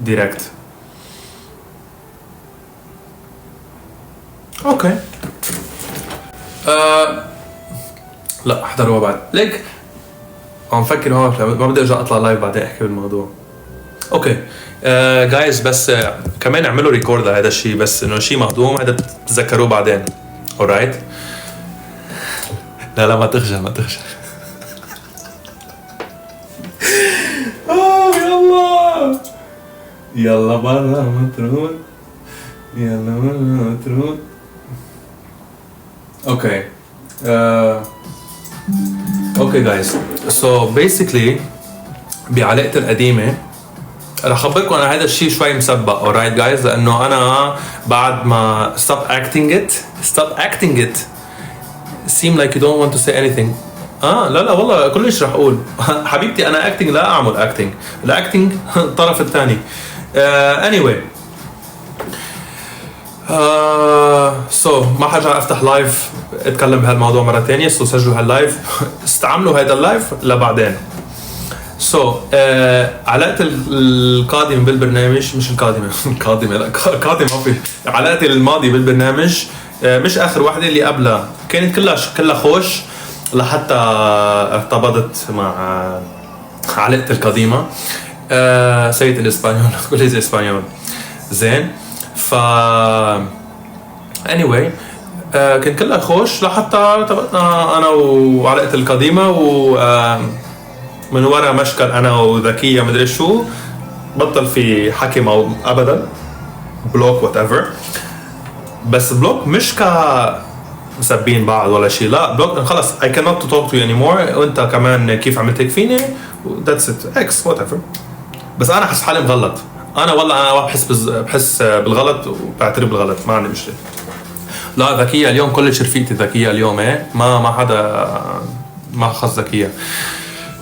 ديركت. اوكي لا احضروا بعد ليك عم فكر هون ما بدي ارجع اطلع لايف بعدين احكي بالموضوع. اوكي جايز بس كمان اعملوا ريكورد هذا الشيء بس انه شيء مهضوم هذا تتذكروه بعدين. alright لا ما تخجل ما تخجل. يلا برا مطرود يلا برا مطرود. اوكي اوكي جايز سو بيسكلي بعلاقتي القديمه رح اخبركم انا هذا الشيء شوي مسبق. alright جايز لانه انا بعد ما stop acting it seem like you don't want to say anything. لا والله كلش رح اقول حبيبتي انا acting لا اعمل acting الاكتنج الطرف الثاني. anyway ما حرجع افتح لايف اتكلم بهالموضوع مره ثانيه. سجلوا هاللايف استعملوا هذا اللايف لبعدين. علاقتي القادمه بالبرنامج مش القادمه لا قادمه ما في. علاقتي الماضيه بالبرنامج مش اخر واحده اللي قبلها كانت كلها خوش لحتى ارتبطت مع علاقتي القديمه سيد الاسبانيول كوليز اسبانيول زين. ف anyway كان كلها خوش لحتى ارتبطنا انا وعلاقتي القديمه من ورا مشكل انا وذكيه مدري شو بطل في حكي معه ابدا بلوك وات ايفر. بس بلوك مش مسبين بعض ولا شيء لا بلوك خلص I cannot talk to you anymore وانت كمان كيف عملت هيك فيني that's it x whatever. بس انا حس حالي مغلط انا والله انا بحس بالغلط وبعترف بالغلط ما عندي مشكله. لا ذكيه اليوم كلش رفيقتي ذكيه اليوم ما حدا ما خص ذكيه.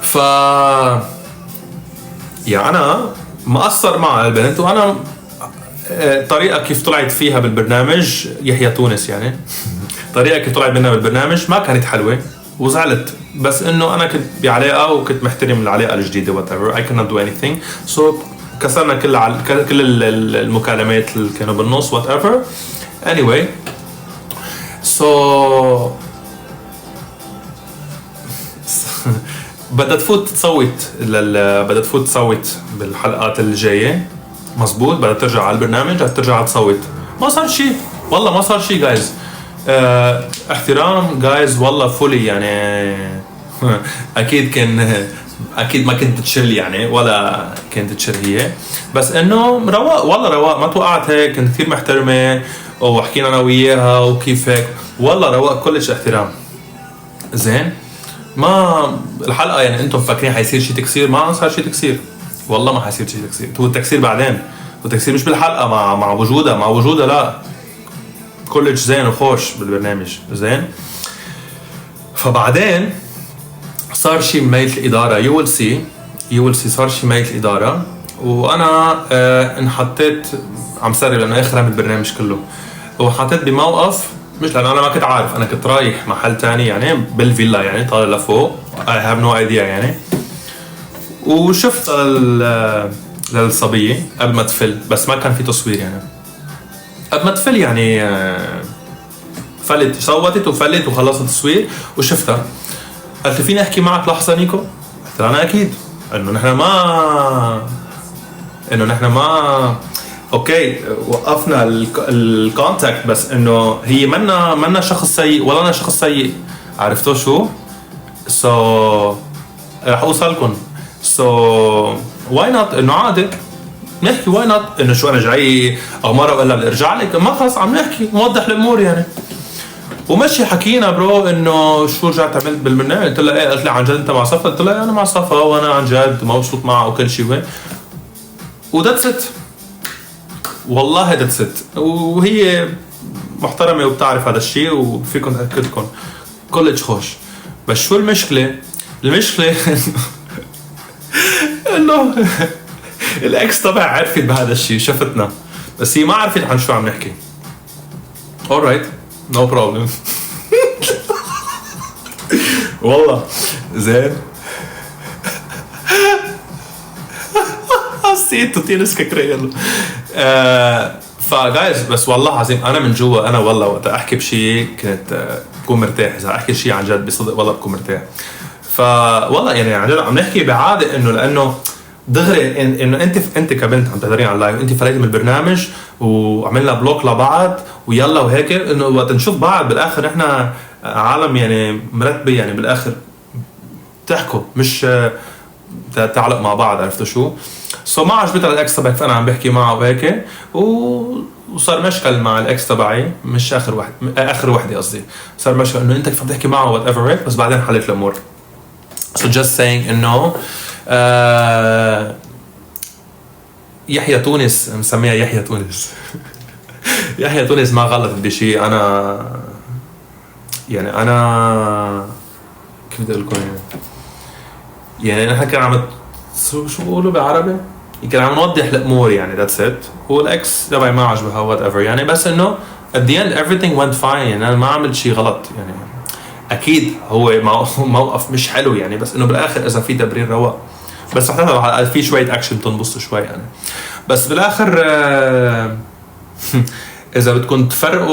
ف انا مقصر مع البنت وانا طريقه كيف طلعت فيها بالبرنامج يحيى تونس يعني طريقه كيف طلعت منها بالبرنامج ما كانت حلوه وزعلت. بس انه انا كنت بعلاقه وكنت محترم العلاقه الجديده whatever I cannot do anything so كسرنا كل المكالمات اللي كانوا بالنص whatever. anyway so بدها تفوت تصوت بالحلقات الجايه مزبوط. بدها ترجع على البرنامج بدها ترجع تصوت. ما صار شيء والله ما صار شيء جايز. احترام جايز والله فولي يعني اكيد ما كنت تشيل يعني ولا كنت تشيل هي بس انه رواق والله رواق ما توقعت هيك كنت كثير محترمه وحكينا انا وياها وكيف هيك والله رواق كلش احترام زين. ما الحلقه يعني انتم فاكرين حيصير شيء تكسير ما صار شيء تكسير والله ما حيصير شيء تكسير. هو التكسير بعدين والتكسير مش بالحلقه مع وجودها لا كلش زين وخوش بالبرنامج زين. فبعدين صار شيء ميت الاداره you will see صار شيء ميت الاداره وانا انحطيت عم سري لانه اخر من البرنامج كله وحطيت بموقف مش لانه انا ما كنت عارف انا كنت رايح محل تاني يعني بالفيلا يعني طالع لفوق I have no idea يعني وشفت للصبيه قبل ما تفل بس ما كان في تصوير يعني قبل ما تفل يعني فلت صوتت وفلت وخلصت التصوير وشفتها قلت فيني احكي معك لحظه نيكو؟ قلت انا اكيد انه نحن ما اوكي وقفنا الكونتاكت بس انه هي منا شخص سيء ولا انا شخص سيء عرفتوا شو رح اوصلكم واي نوت انه عادي نحكي واي نوت انه شو انا جاي اغمره ولا بدي ارجع لك ما خلص عم نحكي نوضح الامور يعني ومشي حكينا برو انه شو رجعت عملت بالبرنامج. قلت له ايه قلت لي عن جد انت مع صفا؟ قلت له انا مع صفا وانا عن جد مبسوط معه وكل شيء وين وذاتس ات والله ذاتس ات وهي محترمه وبتعرف هذا الشيء وفيكم تاكدكم كلش خوش. بس شو المشكله انه الاكس طبعا عرفت بهذا الشيء شفتنا بس هي ما عرفت عن شو عم نحكي. alright no problem والله زين نسيت تينس كاكريل. فجايز بس والله عظيم انا من جوا انا والله وقت احكي بشيء كنت بكون مرتاح. اذا احكي شيء عن جد بصدق والله بكون مرتاح. فوالله يعني عن جد عم نحكي بعاده انه لانه دغري انه انت كبنت عم تحضرين على اللايف، انت فريتي من البرنامج وعملنا بلوك لبعض ويلا وهيك، انه وقت نشوف بعض بالاخر احنا عالم يعني مرتبه، يعني بالاخر تحكوا مش تعلق مع بعض. عرفتوا شو؟ ما عجبتها الاكس تبعك، فانا عم بحكي معه وهيك وصار مشكل مع الاكس تبعي، مش اخر وحده قصدي، صار مشكل انه انت كيف عم تحكي معه وات ايفر هيك، بس بعدين حلت الامور. just saying انه يحيى تونس مسميها يحيى تونس. يحيى تونس ما غلط بشيء. انا يعني انا كيف بدي اقول لكم يعني نحن كان عم شو بقولوا بالعربي، كان عم نوضح الامور يعني ذاتس ات. والاكس تبعي ما عجبها وات ايفر يعني، بس انه at the end everything went fine يعني انا ما عملت شيء غلط يعني. اكيد هو موقف مش حلو يعني، بس انه بالاخر اذا في تبرير رواق، بس رح في شويه اكشن تنبسطوا شوي يعني. بس بالاخر اذا بدكم تفرقوا